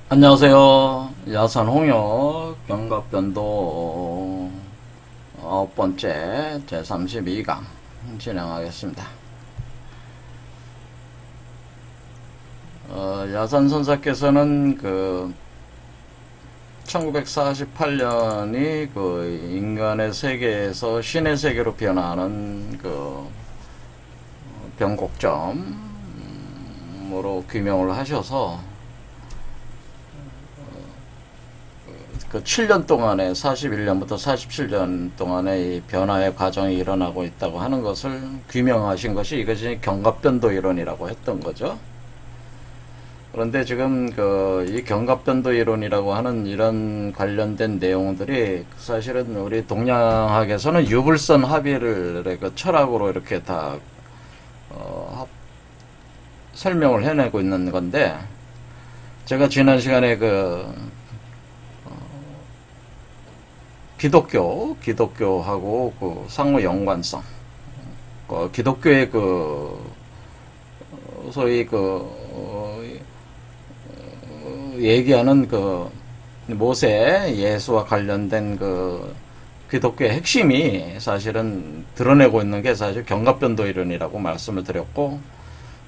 안녕하세요. 야산홍역 경갑변도 9번째 제32강 진행하겠습니다. 야산선사께서는 1948년이 인간의 세계에서 신의 세계로 변화하는 변곡점으로 규명을 하셔서 7년 동안에 41년부터 47년 동안에 이 변화의 과정이 일어나고 있다고 하는 것을 규명하신 것이 이것이 경갑변도 이론이라고 했던 거죠. 그런데 지금 이 경갑변도 이론이라고 하는 이런 관련된 내용들이 사실은 우리 동양학에서는 유불선 합의를 철학으로 이렇게 다 설명을 해내고 있는 건데, 제가 지난 시간에 기독교하고 상호 연관성, 기독교의 소위 얘기하는 모세 예수와 관련된 기독교의 핵심이 사실은 드러내고 있는 게 사실 경갑변도 이론이라고 말씀을 드렸고,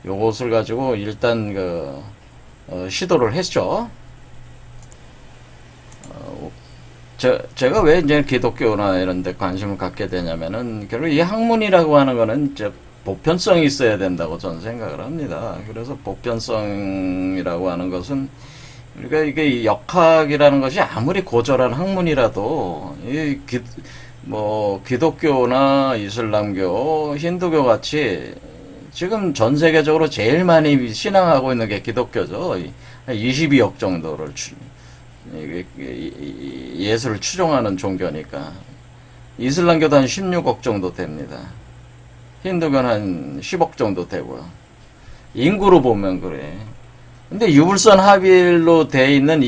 요것을 가지고 일단 시도를 했죠. 제가 왜 이제 기독교나 이런 데 관심을 갖게 되냐면은, 결국 이 학문이라고 하는 거는 이제 보편성이 있어야 된다고 저는 생각을 합니다. 그래서 보편성이라고 하는 것은, 우리가 이게 역학이라는 것이 아무리 고졸한 학문이라도, 기독교나 이슬람교, 힌두교 같이 지금 전 세계적으로 제일 많이 신앙하고 있는 게 기독교죠. 22억 정도를 예수를 추종하는 종교니까. 이슬람교도 한 16억 정도 됩니다. 힌두교는 한 10억 정도 되고요. 인구로 보면 그래. 근데 유불선 합일로 돼 있는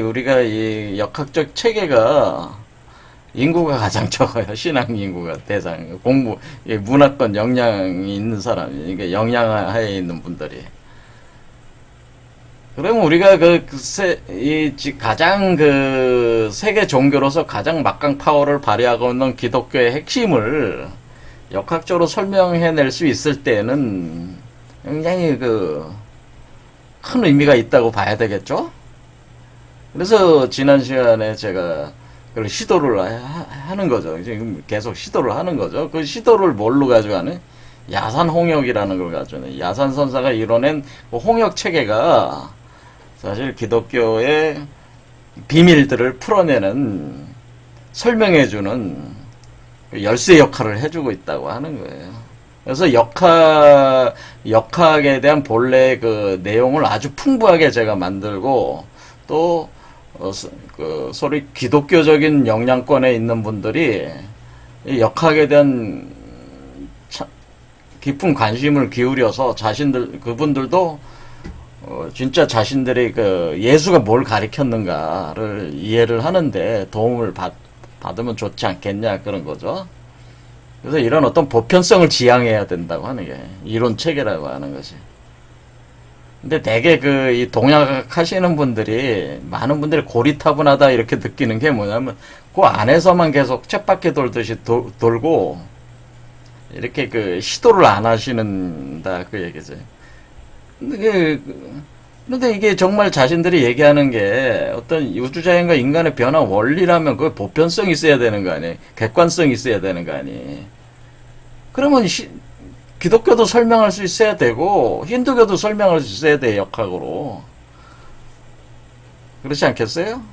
우리가 이 역학적 체계가 인구가 가장 적어요. 신앙 인구가 문화권 역량이 있는 사람, 이게 역량하에 있는 분들이. 그러면 우리가 가장 세계 종교로서 가장 막강 파워를 발휘하고 있는 기독교의 핵심을 역학적으로 설명해낼 수 있을 때는 굉장히 큰 의미가 있다고 봐야 되겠죠? 그래서 지난 시간에 제가 그걸 시도를 하는 거죠. 지금 계속 시도를 하는 거죠. 그 시도를 뭘로 가지고 하는? 야산홍역이라는 걸 가지고, 야산선사가 이뤄낸 홍역 체계가 사실 기독교의 비밀들을 풀어내는, 설명해주는 열쇠 역할을 해주고 있다고 하는 거예요. 그래서 역학에 대한 본래 내용을 아주 풍부하게 제가 만들고, 또 소위 기독교적인 영향권에 있는 분들이 이 역학에 대한 깊은 관심을 기울여서 그분들도 진짜 자신들이 예수가 뭘 가리켰는가를 이해를 하는데 도움을 받으면 좋지 않겠냐, 그런 거죠. 그래서 이런 어떤 보편성을 지향해야 된다고 하는 게 이론 체계라고 하는 것이. 근데 대개 이 동양 하시는 분들이, 많은 분들이 고리타분하다 이렇게 느끼는 게 뭐냐면, 그 안에서만 계속 쳇바퀴 돌듯이 돌고, 이렇게 시도를 안 하시는다, 그 얘기죠. 근데 이게 정말 자신들이 얘기하는 게 어떤 우주자연과 인간의 변화 원리라면 그 보편성이 있어야 되는 거 아니에요? 객관성이 있어야 되는 거 아니에요? 그러면 기독교도 설명할 수 있어야 되고 힌두교도 설명할 수 있어야 돼, 역학으로. 그렇지 않겠어요?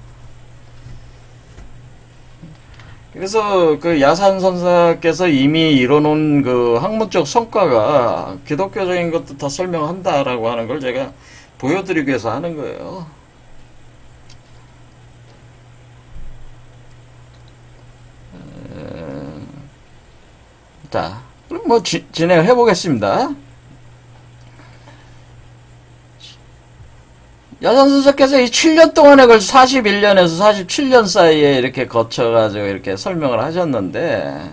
그래서 야산선사께서 이미 이뤄놓은 학문적 성과가 기독교적인 것도 다 설명한다라고 하는 걸 제가 보여드리기 위해서 하는 거예요. 자, 그럼 진행을 해보겠습니다. 야산선사께서 이 7년 동안에 걸쳐 41년에서 47년 사이에 이렇게 거쳐가지고 이렇게 설명을 하셨는데,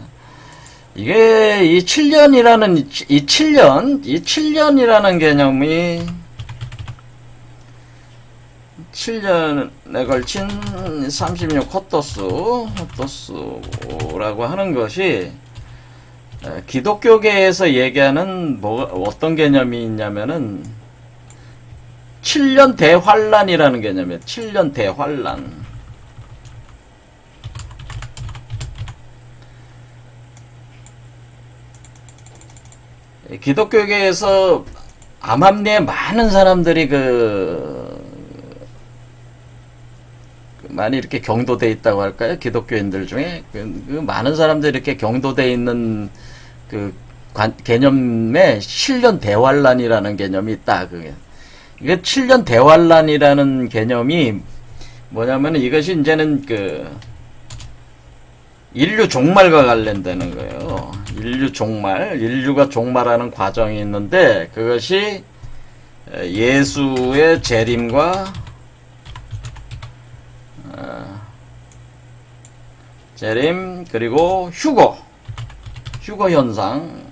이게 이 7년이라는 개념이 7년에 걸친 36 헛도수라고 하는 것이 기독교계에서 얘기하는 어떤 개념이 있냐면은 7년 대환란이라는 개념이에요. 7년 대환란. 기독교계에서 암암리에 많은 사람들이 많이 이렇게 경도돼 있다고 할까요? 기독교인들 중에 그 많은 사람들이 이렇게 경도돼 있는 개념에 7년 대환란이라는 개념이 있다. 이게 7년 대환란이라는 개념이 뭐냐면은 이것이 이제는 인류 종말과 관련되는 거예요. 인류 종말, 인류가 종말하는 과정이 있는데 그것이 예수의 재림과 재림 그리고 휴거 현상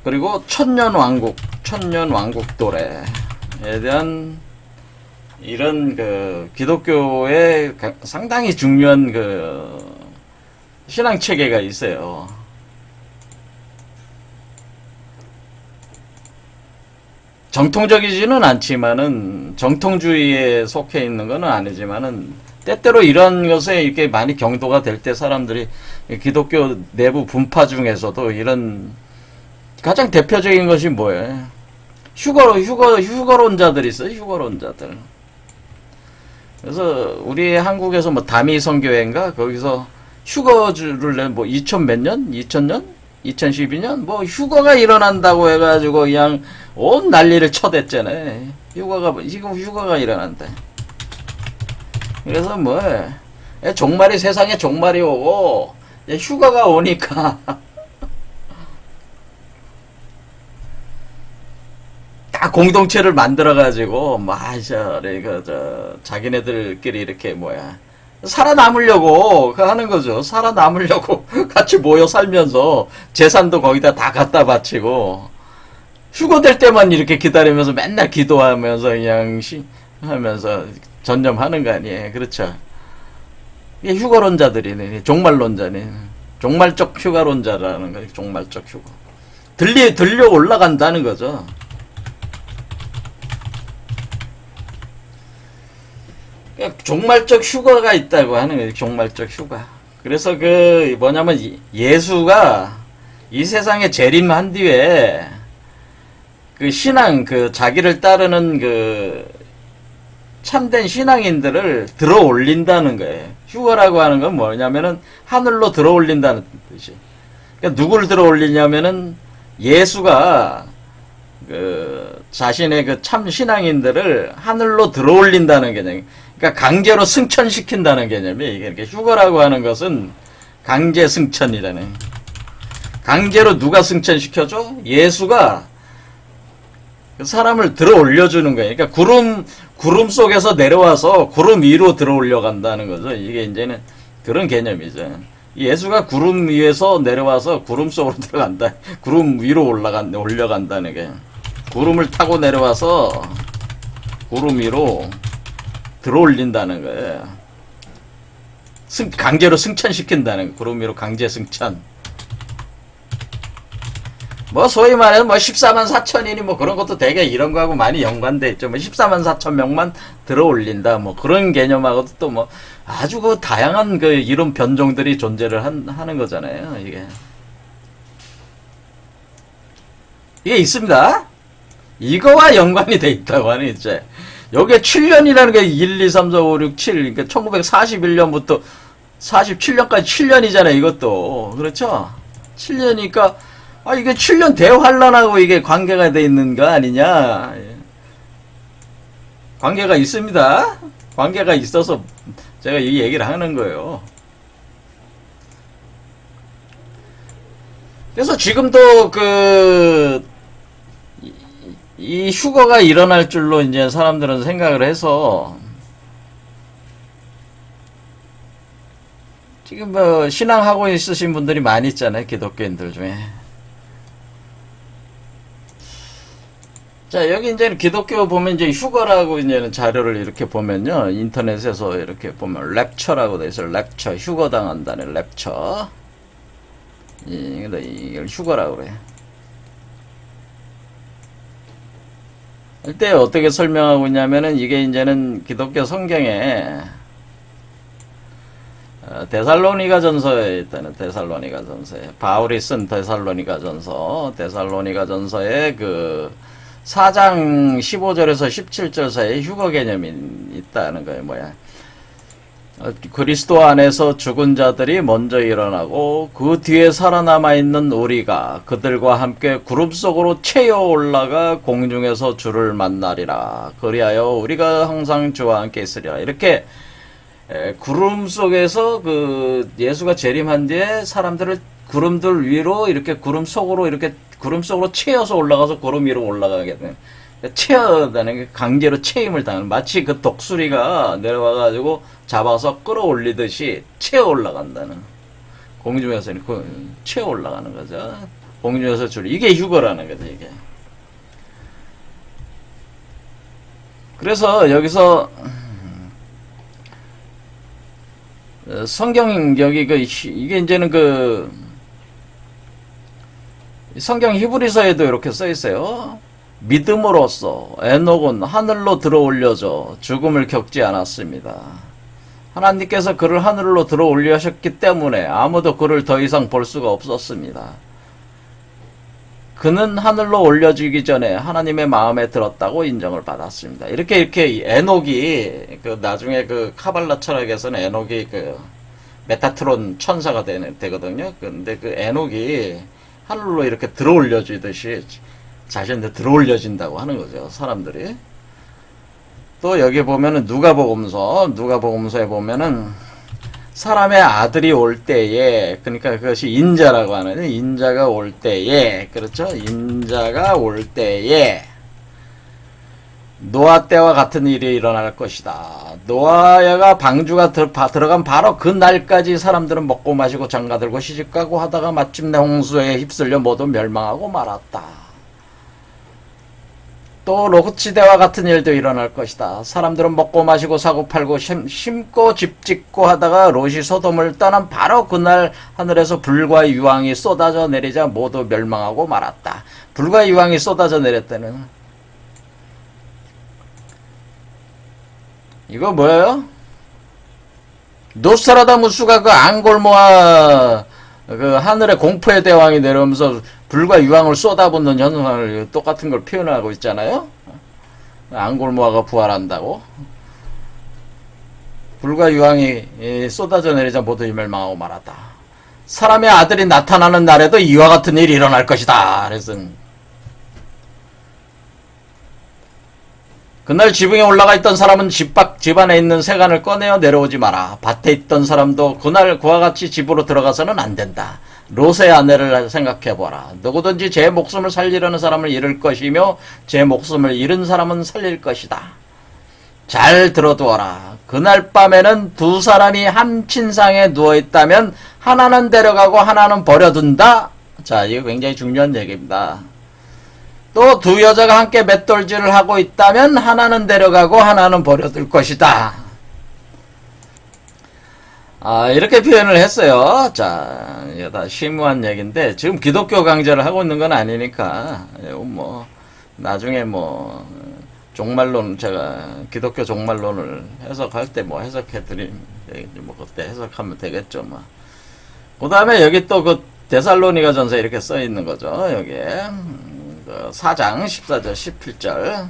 그리고 천년 왕국 도래에 대한 이런 기독교의 상당히 중요한 신앙 체계가 있어요. 정통적이지는 않지만은 정통주의에 속해 있는 건 아니지만은 때때로 이런 것에 이렇게 많이 경도가 될 때 사람들이 기독교 내부 분파 중에서도 이런 가장 대표적인 것이 뭐예요? 휴거론자들이 있어요. 휴거론자들. 그래서 우리 한국에서 뭐 다미 선교회인가 거기서 휴거주를 내 2000 몇 년? 2000년? 2012년? 뭐 휴거가 일어난다고 해가지고 그냥 온 난리를 쳐댔잖아요. 지금 휴거가 일어난다. 그래서 종말이 세상에 종말이 오고 휴거가 오니까 다 공동체를 만들어가지고 자기네들끼리 이렇게 살아남으려고 하는 거죠. 살아남으려고 같이 모여 살면서 재산도 거기다 다 갖다 바치고 휴거될 때만 이렇게 기다리면서 맨날 기도하면서 그냥 하면서 전념하는 거 아니에요. 그렇죠. 이게 휴거론자들이네. 종말론자네. 종말적 휴가론자라는 거예요. 종말적 휴거. 들려 올라간다는 거죠. 종말적 휴가가 있다고 하는 거예요. 종말적 휴가. 그래서 뭐냐면 예수가 이 세상에 재림한 뒤에 신앙 자기를 따르는 참된 신앙인들을 들어 올린다는 거예요. 휴거라고 하는 건 뭐냐면은 하늘로 들어 올린다는 뜻이. 그러니까 누구를 들어 올리냐면은 예수가 자신의 참 신앙인들을 하늘로 들어 올린다는 개념. 그러니까 강제로 승천시킨다는 개념이 이게 휴거라고 하는 것은 강제 승천이라는. 강제로 누가 승천시켜줘? 예수가 사람을 들어 올려주는 거예요. 그러니까 구름 속에서 내려와서 구름 위로 들어 올려간다는 거죠. 이게 이제는 그런 개념이죠. 예수가 구름 위에서 내려와서 구름 속으로 들어간다. 구름 위로 올려간다는 게. 구름을 타고 내려와서 구름 위로 들어 올린다는 거예요. 강제로 승천시킨다는 거예요. 구름 위로 강제 승천. 소위 말해서 14만 4천이니 그런 것도 되게 이런 거하고 많이 연관돼 있죠. 14만 4천 명만 들어 올린다. 그런 개념하고도 또 아주 다양한 이론 변종들이 존재를 하는 거잖아요. 이게 있습니다. 이거와 연관이 돼 있다고 하는 이제. 여기에 7년이라는 게 1, 2, 3, 4, 5, 6, 7. 그러니까 1941년부터 47년까지 7년이잖아요. 이것도. 그렇죠? 7년이니까 이게 7년 대환란하고 이게 관계가 돼 있는 거 아니냐. 관계가 있습니다. 관계가 있어서 제가 이 얘기를 하는 거예요. 그래서 지금도 이 휴거가 일어날 줄로 이제 사람들은 생각을 해서 지금 신앙하고 있으신 분들이 많이 있잖아요. 기독교인들 중에. 자, 여기 이제 기독교 보면 이제 휴거라고 이제는 자료를 이렇게 보면요. 인터넷에서 이렇게 보면 랩처라고 돼 있어요. 랩처. 휴거 당한다는 랩처. 이걸 휴거라고 그래. 이때 어떻게 설명하고 있냐면은 이게 이제는 기독교 성경에 데살로니가 전서에 있다는 데살로니가 전서에 바울이 쓴 데살로니가 전서에 그 4장 15절에서 17절 사이에 휴거 개념이 있다는 거예요. 뭐야? 그리스도 안에서 죽은 자들이 먼저 일어나고 그 뒤에 살아남아 있는 우리가 그들과 함께 구름 속으로 채어 올라가 공중에서 주를 만나리라. 그리하여 우리가 항상 주와 함께 있으리라. 이렇게 구름 속에서 그 예수가 재림한 뒤에 사람들을 구름들 위로 이렇게 구름 속으로 채어서 올라가서 구름 위로 공중에 되는 채어다는 게 강제로 채임을 당하는, 마치 그 독수리가 내려와가지고 잡아서 끌어올리듯이 채어 올라간다는, 공중에서 채어 올라가는 거죠. 공중에서 이게 휴거라는 거죠, 이게. 그래서 여기서 성경 여기 이게 이제는 성경 히브리서에도 이렇게 써 있어요. 믿음으로써 에녹은 하늘로 들어올려져 죽음을 겪지 않았습니다. 하나님께서 그를 하늘로 들어올리셨기 때문에 아무도 그를 더 이상 볼 수가 없었습니다. 그는 하늘로 올려지기 전에 하나님의 마음에 들었다고 인정을 받았습니다. 이렇게 에녹이 나중에 카발라 철학에서는 에녹이 메타트론 천사가 되거든요. 근데 에녹이 하늘로 이렇게 들어올려지듯이 자신한테 들어올려진다고 하는 거죠, 사람들이. 또 여기 보면은 누가복음서에 보면은 사람의 아들이 올 때에, 그러니까 그것이 인자라고 하는, 인자가 올 때에, 그렇죠? 인자가 올 때에 노아 때와 같은 일이 일어날 것이다. 노아가 방주가 들어간 바로 그 날까지 사람들은 먹고 마시고 장가들고 시집가고 하다가 마침내 홍수에 휩쓸려 모두 멸망하고 말았다. 또 롯시대와 같은 일도 일어날 것이다. 사람들은 먹고 마시고 사고 팔고 심고 집 짓고 하다가 롯이 소돔을 떠난 바로 그날 하늘에서 불과 유황이 쏟아져 내리자 모두 멸망하고 말았다. 불과 유황이 쏟아져 내렸다는, 이거 뭐예요? 노스트라다무스가 앙골모아 하늘에 공포의 대왕이 내려오면서 불과 유황을 쏟아붓는 현상을 똑같은 걸 표현하고 있잖아요. 앙골모아가 부활한다고. 불과 유황이 쏟아져 내리자 모두 멸망하고 말았다. 사람의 아들이 나타나는 날에도 이와 같은 일이 일어날 것이다. 그래서 그날 지붕에 올라가 있던 사람은 집 안에 있는 세간을 꺼내어 내려오지 마라. 밭에 있던 사람도 그날 그와 같이 집으로 들어가서는 안 된다. 롯의 아내를 생각해보라. 누구든지 제 목숨을 살리려는 사람을 잃을 것이며 제 목숨을 잃은 사람은 살릴 것이다. 잘 들어두어라. 그날 밤에는 두 사람이 한 침상에 누워있다면 하나는 데려가고 하나는 버려둔다. 자, 이거 굉장히 중요한 얘기입니다. 또 두 여자가 함께 맷돌질을 하고 있다면 하나는 데려가고 하나는 버려둘 것이다. 이렇게 표현을 했어요. 자, 이거 다 심오한 얘기인데 지금 기독교 강좌를 하고 있는 건 아니니까 뭐 나중에 뭐 종말론, 제가 기독교 종말론을 해석할 때 뭐 해석해드리면 뭐 그때 해석하면 되겠죠. 뭐. 그 다음에 여기 또 데살로니가 전서 이렇게 써 있는 거죠. 여기에 4장 14절 17절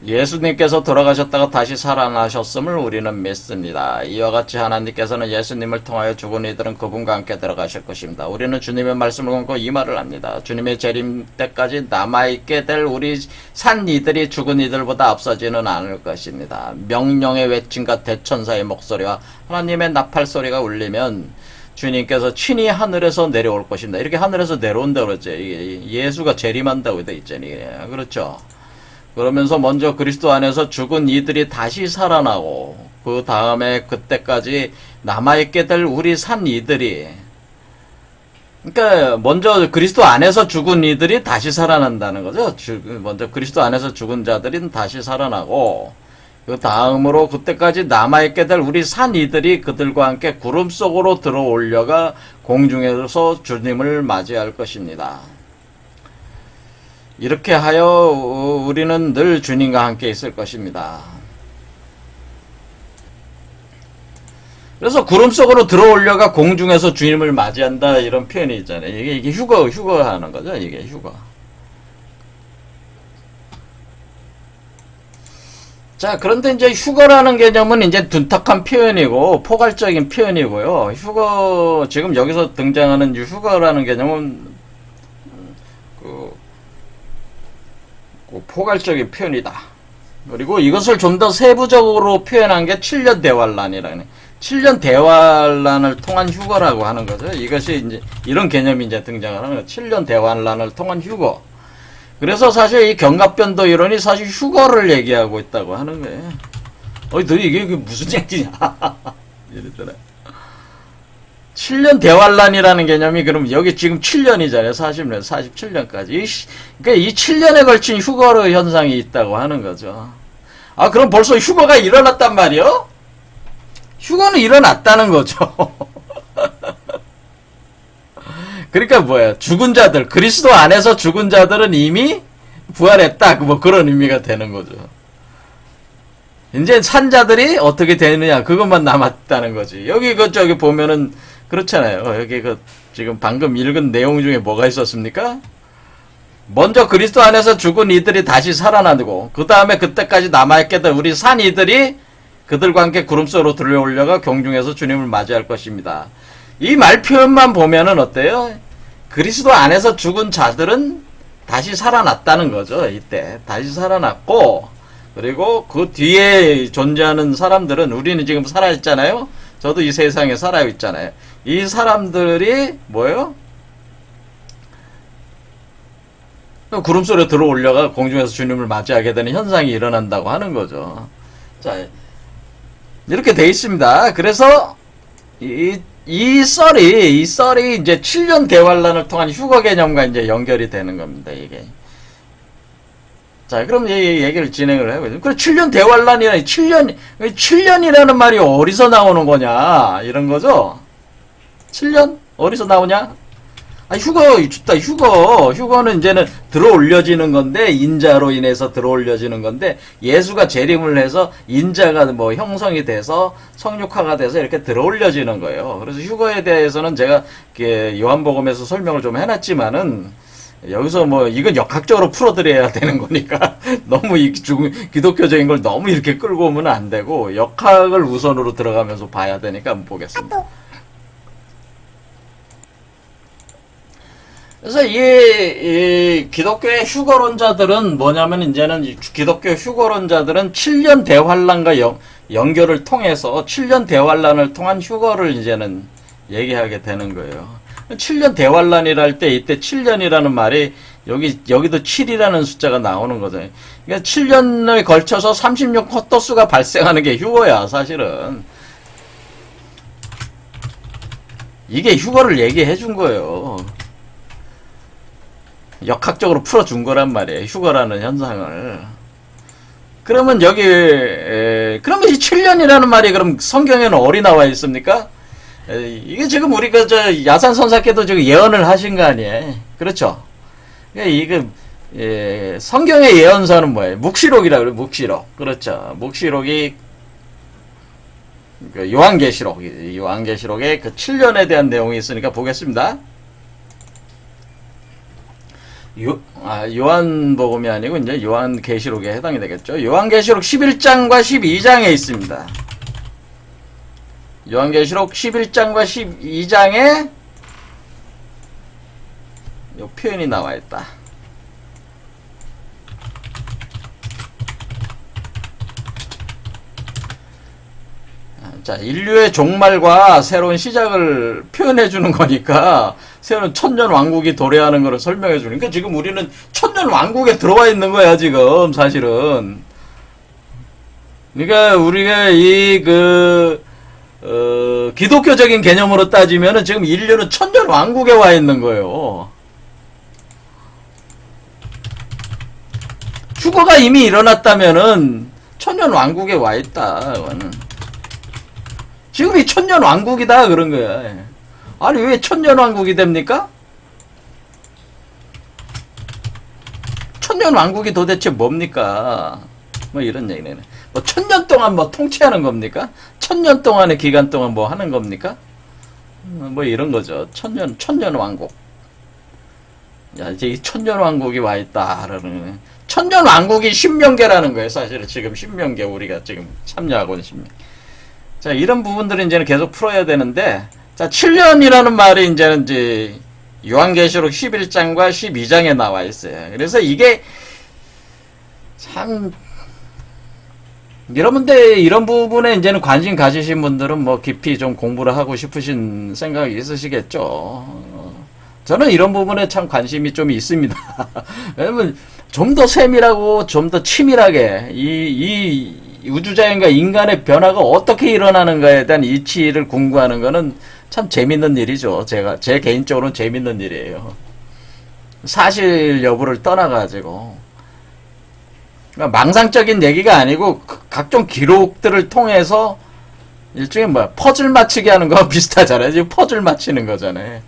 예수님께서 돌아가셨다가 다시 살아나셨음을 우리는 믿습니다. 이와 같이 하나님께서는 예수님을 통하여 죽은 이들은 그분과 함께 들어가실 것입니다. 우리는 주님의 말씀을 갖고 이 말을 합니다. 주님의 재림 때까지 남아있게 될 우리 산 이들이 죽은 이들보다 앞서지는 않을 것입니다. 명령의 외침과 대천사의 목소리와 하나님의 나팔 소리가 울리면 주님께서 친히 하늘에서 내려올 것입니다. 이렇게 하늘에서 내려온다고 그랬죠. 예수가 재림한다고 돼 있잖아요. 그렇죠. 그러면서 먼저 그리스도 안에서 죽은 이들이 다시 살아나고 그 다음에 그때까지 남아있게 될 우리 산 이들이 그러니까 먼저 그리스도 안에서 죽은 이들이 다시 살아난다는 거죠. 먼저 그리스도 안에서 죽은 자들은 다시 살아나고 그 다음으로 그때까지 남아있게 될 우리 산 이들이 그들과 함께 구름 속으로 들어올려가 공중에서 주님을 맞이할 것입니다. 이렇게 하여 우리는 늘 주님과 함께 있을 것입니다. 그래서 구름 속으로 들어올려가 공중에서 주님을 맞이한다 이런 표현이 있잖아요. 이게 휴거 하는 거죠. 이게 휴거. 자, 그런데 이제 휴거라는 개념은 이제 둔탁한 표현이고 포괄적인 표현이고요. 휴거, 지금 여기서 등장하는 휴거라는 개념은 그 포괄적인 표현이다. 그리고 이것을 좀 더 세부적으로 표현한 게 7년 대환란이라는 7년 대환란을 통한 휴거라고 하는 거죠. 이것이 이제 이런 개념이 이제 등장하는 거예요. 7년 대환란을 통한 휴거. 그래서 사실 이 견갑변도 이론이 사실 휴거를 얘기하고 있다고 하는 거예요. 너 이게 무슨 얘기냐? 이랬더라. 7년 대환란이라는 개념이 그럼 여기 지금 7년이잖아요. 40년, 47년까지. 그러니까 이 7년에 걸친 휴거 현상이 있다고 하는 거죠. 아, 그럼 벌써 휴거가 일어났단 말이요? 휴거는 일어났다는 거죠. 그러니까 뭐야? 죽은 자들, 그리스도 안에서 죽은 자들은 이미 부활했다. 뭐 그런 의미가 되는 거죠. 이제 산 자들이 어떻게 되느냐, 그것만 남았다는 거지. 여기 저기 보면은 그렇잖아요. 여기 지금 방금 읽은 내용 중에 뭐가 있었습니까? 먼저 그리스도 안에서 죽은 이들이 다시 살아나고, 그 다음에 그때까지 남아있게 될 우리 산 이들이 그들과 함께 구름 속으로 들어올려가 경중에서 주님을 맞이할 것입니다. 이 말 표현만 보면은 어때요? 그리스도 안에서 죽은 자들은 다시 살아났다는 거죠. 이때 다시 살아났고, 그리고 그 뒤에 존재하는 사람들은, 우리는 지금 살아있잖아요. 저도 이 세상에 살아있잖아요. 이 사람들이 뭐예요? 구름 속으로 들어올려가 공중에서 주님을 맞이하게 되는 현상이 일어난다고 하는 거죠. 자, 이렇게 돼 있습니다. 그래서 이 썰이 이제 7년 대환란을 통한 휴거 개념과 이제 연결이 되는 겁니다, 이게. 자, 그럼 이 얘기를 진행을 해보죠. 그래, 7년 대환란이라니, 7년이라는 말이 어디서 나오는 거냐, 이런 거죠? 7년? 어디서 나오냐? 아, 휴거는 이제는 들어올려지는 건데, 인자로 인해서 들어올려지는 건데, 예수가 재림을 해서 인자가 뭐 형성이 돼서 성육화가 돼서 이렇게 들어올려지는 거예요. 그래서 휴거에 대해서는 제가 요한복음에서 설명을 좀 해놨지만은, 여기서 뭐 이건 역학적으로 풀어드려야 되는 거니까 너무 기독교적인 걸 너무 이렇게 끌고 오면 안 되고, 역학을 우선으로 들어가면서 봐야 되니까 한번 보겠습니다. 그래서 이 기독교의 휴거론자들은 뭐냐면, 이제는 기독교 휴거론자들은 7년 대환란과 연결을 통해서 7년 대환란을 통한 휴거를 이제는 얘기하게 되는 거예요. 7년 대환란이라 할 때 이때 7년이라는 말이 여기도 7이라는 숫자가 나오는 거죠. 그러니까 7년을 걸쳐서 36 헛도수가 발생하는 게 휴거야, 사실은. 이게 휴거를 얘기해 준 거예요. 역학적으로 풀어준 거란 말이에요. 휴거라는 현상을. 그러면 그러면 이 7년이라는 말이 그럼 성경에는 어디 나와 있습니까? 이게 지금 우리가 야산 선사께도 지금 예언을 하신 거 아니에요? 그렇죠? 이게 성경의 예언서는 뭐예요? 묵시록이라고 그래요. 묵시록. 그렇죠. 묵시록이 요한계시록에 그 7년에 대한 내용이 있으니까 보겠습니다. 요한복음이 아니고 이제 요한계시록에 해당이 되겠죠. 요한계시록 11장과 12장에 있습니다. 요한계시록 11장과 12장에 이 표현이 나와 있다. 자, 인류의 종말과 새로운 시작을 표현해 주는 거니까, 새로운 천년 왕국이 도래하는 것을 설명해 주니까, 지금 우리는 천년 왕국에 들어와 있는 거야, 지금, 사실은. 그러니까, 우리가 기독교적인 개념으로 따지면은 지금 인류는 천년 왕국에 와 있는 거예요. 휴거가 이미 일어났다면은 천년 왕국에 와 있다. 이거는. 지금이 천년 왕국이다 그런 거야. 아니 왜 천년 왕국이 됩니까? 천년 왕국이 도대체 뭡니까? 뭐 이런 얘기네. 뭐 천년 동안 뭐 통치하는 겁니까? 천년 동안의 기간 동안 뭐 하는 겁니까? 뭐 이런 거죠. 천년 왕국. 야, 이제 이 천년 왕국이 와 있다라는. 천년 왕국이 신명계라는 거예요. 사실은 지금 신명계 우리가 지금 참여하고 있는 신명. 자, 이런 부분들은 이제는 계속 풀어야 되는데, 자, 7년이라는 말이 이제는 이제 요한계시록 11장과 12장에 나와 있어요. 그래서 이게 참 여러분들 이런 부분에 이제는 관심 가지신 분들은 뭐 깊이 좀 공부를 하고 싶으신 생각이 있으시겠죠. 저는 이런 부분에 참 관심이 좀 있습니다. 왜냐면 좀 더 세밀하고 좀 더 치밀하게 이 우주자연과 인간의 변화가 어떻게 일어나는가에 대한 이치를 공부하는 거는 참 재밌는 일이죠. 제 개인적으로는 재밌는 일이에요. 사실 여부를 떠나가지고. 그러니까 망상적인 얘기가 아니고 각종 기록들을 통해서 일종의 뭐야 퍼즐 맞추기 하는 거와 비슷하잖아요. 지금 퍼즐 맞히는 거잖아요.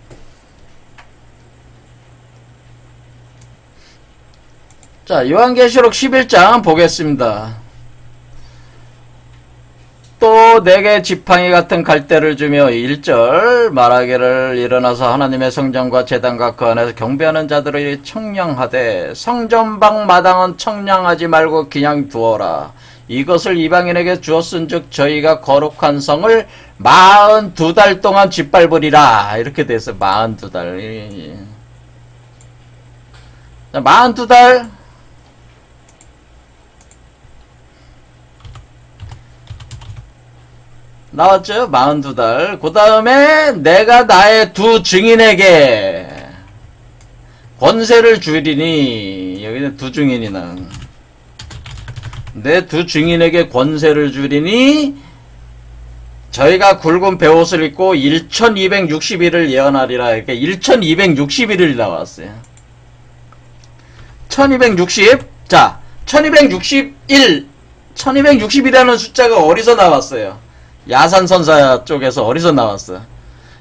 자, 요한계시록 11장 보겠습니다. 또 내게 지팡이 같은 갈대를 주며 1절 말하기를 일어나서 하나님의 성전과 제단과 그 안에서 경배하는 자들을 청량하되 성전방 마당은 청량하지 말고 그냥 두어라. 이것을 이방인에게 주었은즉 저희가 거룩한 성을 42달 동안 짓밟으리라. 이렇게 돼서 42달. 자, 42달 나왔죠? 42달. 그 다음에 내가 나의 두 증인에게 권세를 주리니, 여기는 두 증인이나 내 두 증인에게 권세를 주리니 저희가 굵은 베옷을 입고 1260일을 예언하리라. 그러니까 1260일을 나왔어요. 1260. 자, 1261. 1260이라는 숫자가 어디서 나왔어요? 야산선사 쪽에서 어디서 나왔어?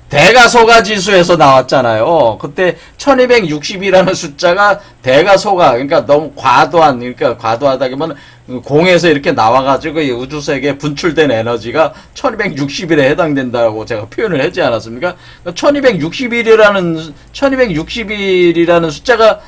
대가소가지수에서 나왔잖아요. 그때 1260이라는 숫자가 대가소가, 그러니까 너무 과도한, 그러니까 과도하다기보다는 공에서 이렇게 나와가지고 우주세계에 분출된 에너지가 1260일에 해당된다고 제가 표현을 하지 않았습니까? 1260일이라는 숫자가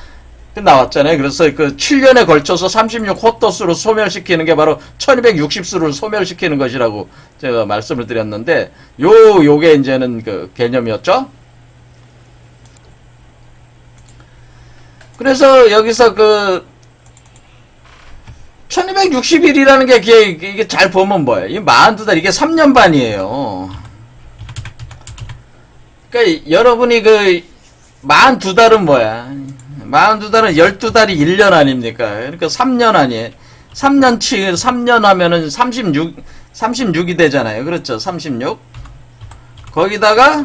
나왔잖아요. 그래서 그 7년에 걸쳐서 36호토수로 소멸시키는 게 바로 1260수를 소멸시키는 것이라고 제가 말씀을 드렸는데, 요게 이제는 그 개념이었죠. 그래서 여기서 그 1260일이라는 게 이게 잘 보면 뭐예요? 이 42달, 이게 3년 반이에요. 그러니까 여러분이 그 42달은 뭐야? 42달은 12달이 1년 아닙니까? 그러니까 3년 아니에요. 3년 하면은 36이 되잖아요. 그렇죠. 36. 거기다가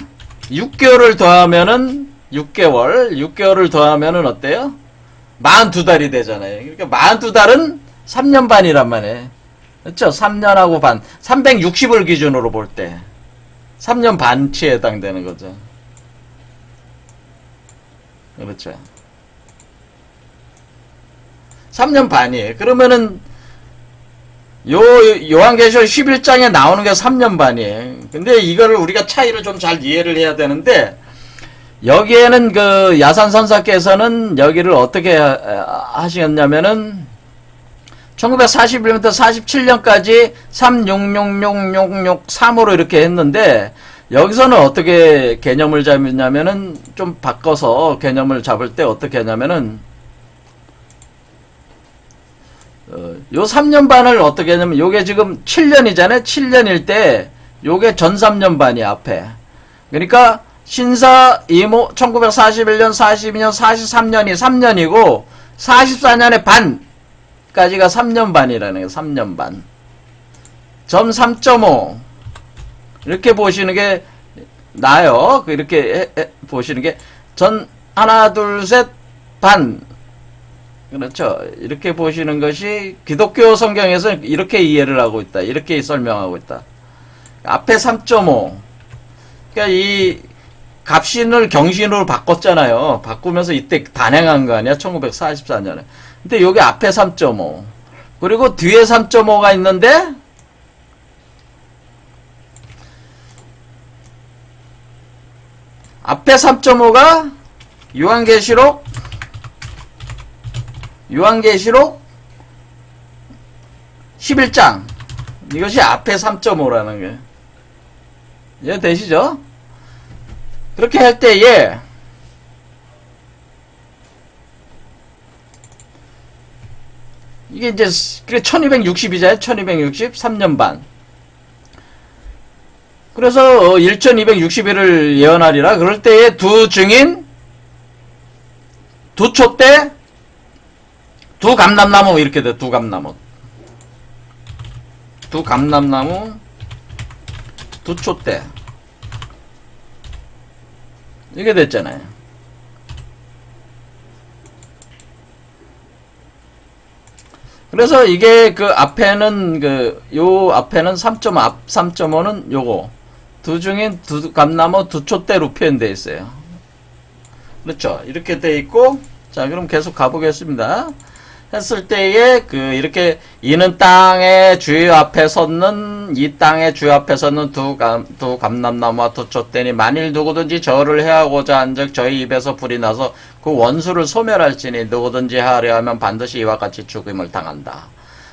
6개월을 더하면은 6개월을 더하면은 어때요? 42달이 되잖아요. 그러니까 42달은 3년 반이란 말이에요. 그렇죠. 3년하고 반. 360을 기준으로 볼 때 3년 반치에 해당되는 거죠. 그렇죠. 3년 반이에요. 그러면은 요한계시록 11장에 나오는 게 3년 반이에요. 근데 이거를 우리가 차이를 좀 잘 이해를 해야 되는데, 여기에는 그 야산선사께서는 여기를 어떻게 하셨냐면은 1941년부터 47년까지 366663으로 이렇게 했는데, 여기서는 어떻게 개념을 잡냐면은 좀 바꿔서 개념을 잡을 때 어떻게 하냐면은 요 3년 반을 어떻게 하냐면, 요게 지금 7년이잖아요. 7년일 때 요게 전 3년 반이 앞에. 그러니까 신사 이모 1941년, 42년, 43년이 3년이고 44년의 반까지가 3년 반이라는 거예요. 3년 반. 점 3.5. 이렇게 보시는 게 나아요. 이렇게 보시는 게 전 하나 둘 셋 반. 그렇죠. 이렇게 보시는 것이 기독교 성경에서 이렇게 이해를 하고 있다. 이렇게 설명하고 있다. 앞에 3.5. 그러니까 이 갑신을 경신으로 바꿨잖아요. 바꾸면서 이때 단행한 거 아니야? 1944년에. 근데 여기 앞에 3.5. 그리고 뒤에 3.5가 있는데 앞에 3.5가 요한계시록 11장. 이것이 앞에 3.5라는 게. 이해 되시죠? 그렇게 할 때에 이게 이제 1260이잖아요. 1260 3년 반. 그래서 1260일을 예언하리라. 그럴 때에 두 증인, 두 촛대, 두 감람나무 이렇게 돼. 두 감람나무, 두 촛대 이게 됐잖아요. 그래서 이게 그 앞에는 요 앞에는 3.5는 요거 두 중인 두 감나무 두 촛대로 표현되어 있어요. 그렇죠. 이렇게 돼 있고, 자 그럼 계속 가보겠습니다. 했을 때에 이렇게 이는 땅의 주의 앞에 섰는 이 땅의 주의 앞에 섰는 두 감람나무와 두 촛대니 만일 누구든지 저를 해하고자 한즉 저희 입에서 불이 나서 그 원수를 소멸할지니 누구든지 하려 하면 반드시 이와 같이 죽임을 당한다.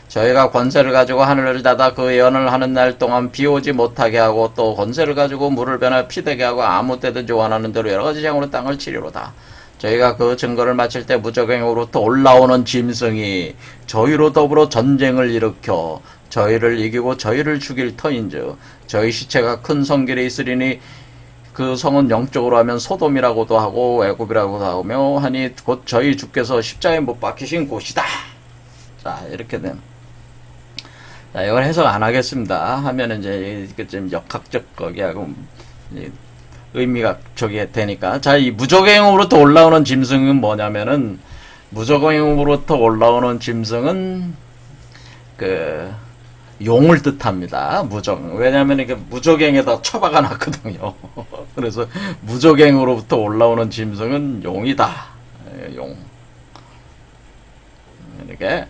저희가 권세를 가지고 하늘을 닫아 그 예언을 하는 날 동안 비 오지 못하게 하고 또 권세를 가지고 물을 변화 피되게 하고 아무 때든지 원하는 대로 여러 가지 장으로 땅을 치리로다. 저희가 그 증거를 마칠 때 무적행으로부터 올라오는 짐승이 저희로 더불어 전쟁을 일으켜 저희를 이기고 저희를 죽일 터인즉 저희 시체가 큰 성길에 있으리니 그 성은 영적으로 하면 소돔이라고도 하고 애굽이라고도 하며 하니 곧 저희 주께서 십자가에 못 박히신 곳이다. 자 이렇게 된. 자 이걸 해석 안 하겠습니다. 하면 이제 좀 역학적 거기하고 의미가 저게 되니까. 자, 이 무적행으로부터 올라오는 짐승은 뭐냐면은, 무적행으로부터 올라오는 짐승은, 용을 뜻합니다. 왜냐면 이게 무적행에다 처박아 놨거든요. 그래서 무적행으로부터 올라오는 짐승은 용이다. 용. 이렇게.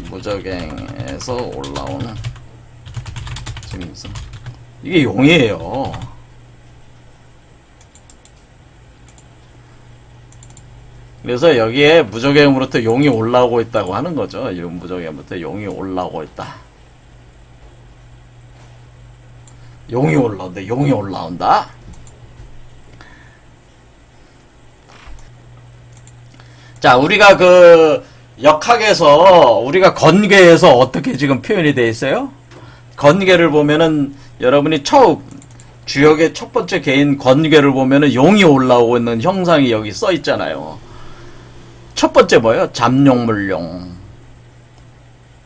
무적행에서 올라오는 짐승. 이게 용이에요. 그래서 여기에 무적행으로부터 용이 올라오고 있다고 하는 거죠. 이 무적행부터 용이 올라오고 있다. 용이 올라온다. 자, 우리가 역학에서 우리가 건괴에서 어떻게 지금 표현이 되어 있어요? 건괴를 보면은 여러분이 주역의 첫 번째 개인 건괴를 보면은 용이 올라오고 있는 형상이 여기 써 있잖아요. 첫 번째 뭐예요? 잠용물용.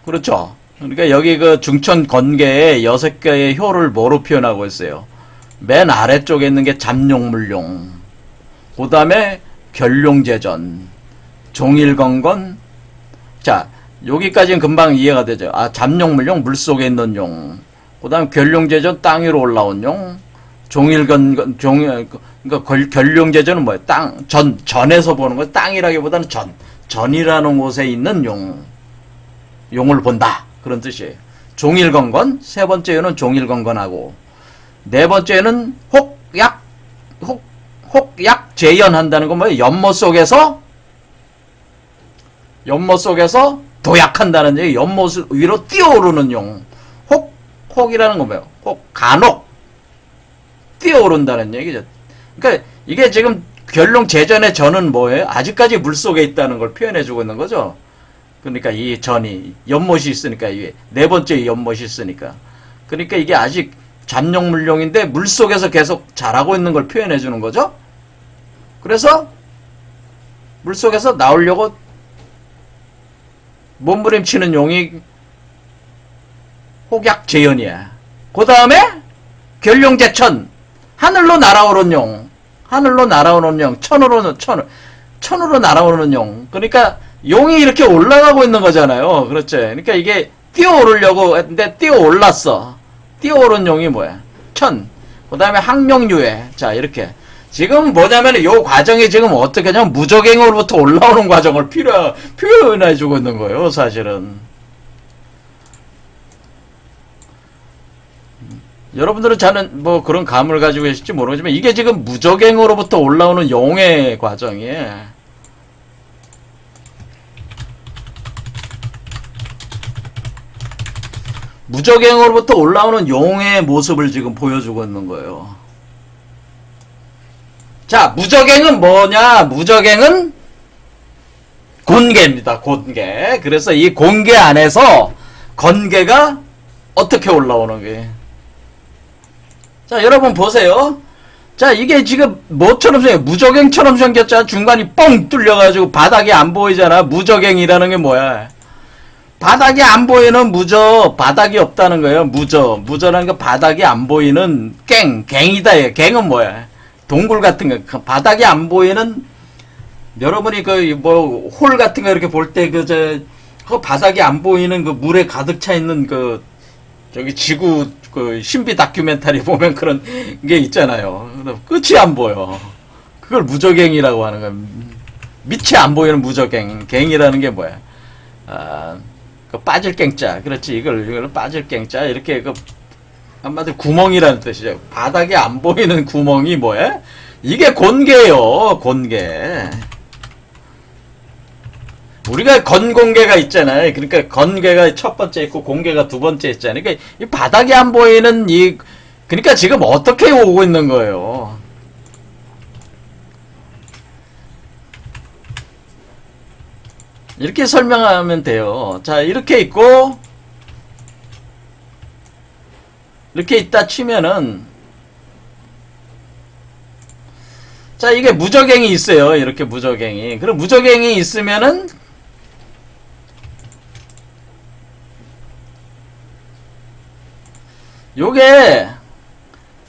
그렇죠? 그러니까 여기 중천 건괴에 6개의 효를 뭐로 표현하고 있어요? 맨 아래쪽에 있는 게 잠용물용. 그 다음에 결룡제전, 종일건건. 자, 여기까지는 금방 이해가 되죠. 잠용물용, 물속에 있는 용. 그 다음 결룡제전, 땅 위로 올라온 용. 종일건건, 그러니까 결룡제전은 뭐예요? 전에서 보는 거예요. 땅이라기보다는 전이라는 곳에 있는 용을 본다. 그런 뜻이에요. 종일건건, 세 번째는 종일건건하고, 네 번째는 혹약 재연한다는 건 뭐예요? 연못 속에서 도약한다는 얘기. 연못 위로 뛰어오르는 용. 혹이라는 건 뭐예요? 간혹 뛰어오른다는 얘기죠. 그러니까 이게 지금 결룡 제전의 전은 뭐예요? 아직까지 물속에 있다는 걸 표현해주고 있는 거죠. 그러니까 이 전이 연못이 있으니까 이게 네 번째 연못이 있으니까. 그러니까 이게 아직 잠용물용인데 물속에서 계속 자라고 있는 걸 표현해주는 거죠. 그래서 물속에서 나오려고 몸부림치는 용이 혹약재현이야. 그 다음에 결룡제천, 하늘로 날아오는 용, 하늘로 날아오는 용, 천으로 날아오는 용. 그러니까 용이 이렇게 올라가고 있는 거잖아요. 그렇죠. 그러니까 이게 뛰어오르려고 했는데 뛰어올랐어. 뛰어오른 용이 뭐야? 천. 그 다음에 항룡유해. 자, 이렇게. 지금 뭐냐면 요 과정이 지금 어떻게 하냐면 무적행으로부터 올라오는 과정을 표현해주고 있는 거예요. 사실은. 여러분들은 잘은 뭐 그런 감을 가지고 계실지 모르지만 이게 지금 무적행으로부터 올라오는 용의 과정이에요. 무적행으로부터 올라오는 용의 모습을 지금 보여주고 있는 거예요. 자, 무적행은 뭐냐? 무적행은 곤계입니다. 곤계. 그래서 이 곤계 안에서 건계가 어떻게 올라오는 게. 자, 여러분 보세요. 자, 이게 지금 뭐처럼 생겨? 무적행처럼 생겼잖아. 중간이 뻥 뚫려가지고 바닥이 안 보이잖아. 무적행이라는 게 뭐야? 바닥이 안 보이는 무저, 바닥이 없다는 거예요. 무저라는 거 바닥이 안 보이는 갱이다. 갱은 뭐야? 동굴 같은 거, 바닥이 안 보이는, 여러분이 홀 같은 거 이렇게 볼 때 그 바닥이 안 보이는 그 물에 가득 차 있는 저기 지구 신비 다큐멘터리 보면 그런 게 있잖아요. 끝이 안 보여. 그걸 무저갱이라고 하는 거야. 밑이 안 보이는 무저갱. 갱이라는 게 뭐야? 빠질 갱자. 그렇지. 이걸 빠질 갱자. 이렇게 한마디로 구멍이라는 뜻이죠. 바닥에 안 보이는 구멍이 뭐야? 이게 곤계예요. 곤계. 우리가 건공계가 있잖아요. 그러니까 건계가 첫 번째 있고 공계가 두 번째 있잖아요. 그러니까 이 바닥에 안 보이는 그러니까 지금 어떻게 오고 있는 거예요? 이렇게 설명하면 돼요. 자, 이렇게 있고 이렇게 있다 치면은, 자, 이게 무적행이 있어요. 이렇게 무적행이. 그럼 무적행이 있으면은, 요게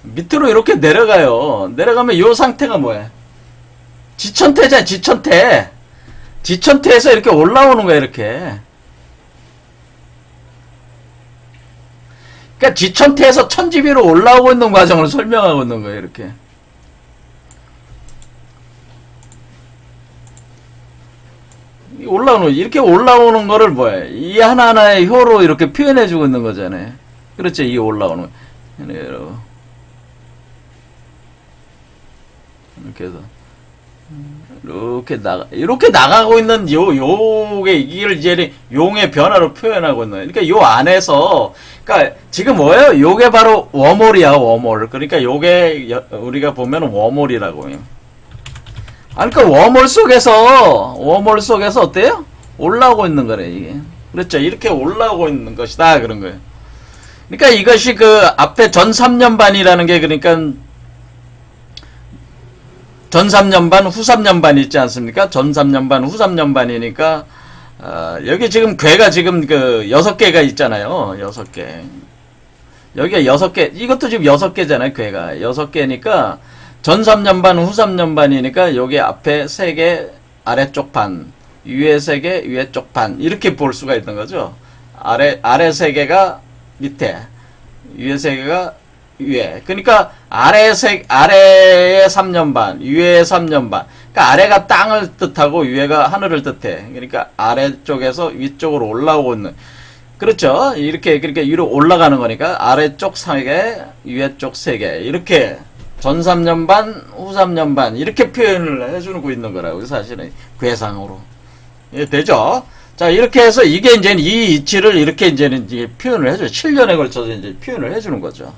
밑으로 이렇게 내려가요. 내려가면 요 상태가 뭐야? 지천태잖아. 지천태. 지천태에서 이렇게 올라오는 거야. 이렇게. 그러니까 지천태에서 천지비로 올라오고 있는 과정을 설명하고 있는 거예요. 이렇게. 이렇게 올라오는 거를 뭐야? 이 하나하나의 효로 이렇게 표현해주고 있는 거잖아요. 그렇죠? 이 올라오는 거. 이렇게 해서. 이렇게 나가고 있는 요게 이걸 이제 용의 변화로 표현하고 있는 거예요. 그러니까 요 안에서, 그러니까 지금 뭐예요? 요게 바로 워몰이야, 워몰. 그러니까 요게 우리가 보면 워몰이라고 해요. 그러니까 워몰 속에서 어때요? 올라오고 있는 거래, 이게. 그렇죠? 이렇게 올라오고 있는 것이다, 그런 거예요. 그러니까 이것이 앞에 전 3년반이라는 게, 그러니까 전 3년반, 후 3년반 있지 않습니까? 전 3년반, 후 3년반이니까, 여기 지금 괴가 지금 6개가 있잖아요. 6개. 여기가 6개, 이것도 지금 6개잖아요, 괴가. 6개니까, 전 3년반, 후 3년반이니까, 여기 앞에 3개, 아래쪽 반, 위에 3개, 위에 쪽 반. 이렇게 볼 수가 있는 거죠. 아래 3개가 밑에, 위에 3개가 위에. 그러니까 아래에 3년반, 위에 3년반. 그러니까 아래가 땅을 뜻하고 위에가 하늘을 뜻해. 그러니까 아래쪽에서 위쪽으로 올라오고 있는. 그렇죠? 이렇게 그러니까 위로 올라가는 거니까 아래쪽 3개, 위에 쪽 3개. 이렇게 전 3년반, 후 3년반 이렇게 표현을 해주고 있는 거라고 사실은 괴상으로. 예, 되죠? 자, 이렇게 해서 이게 이제 이 이치를 이렇게 이제는 표현을 해줘요. 7년에 걸쳐서 이제 표현을 해주는 거죠.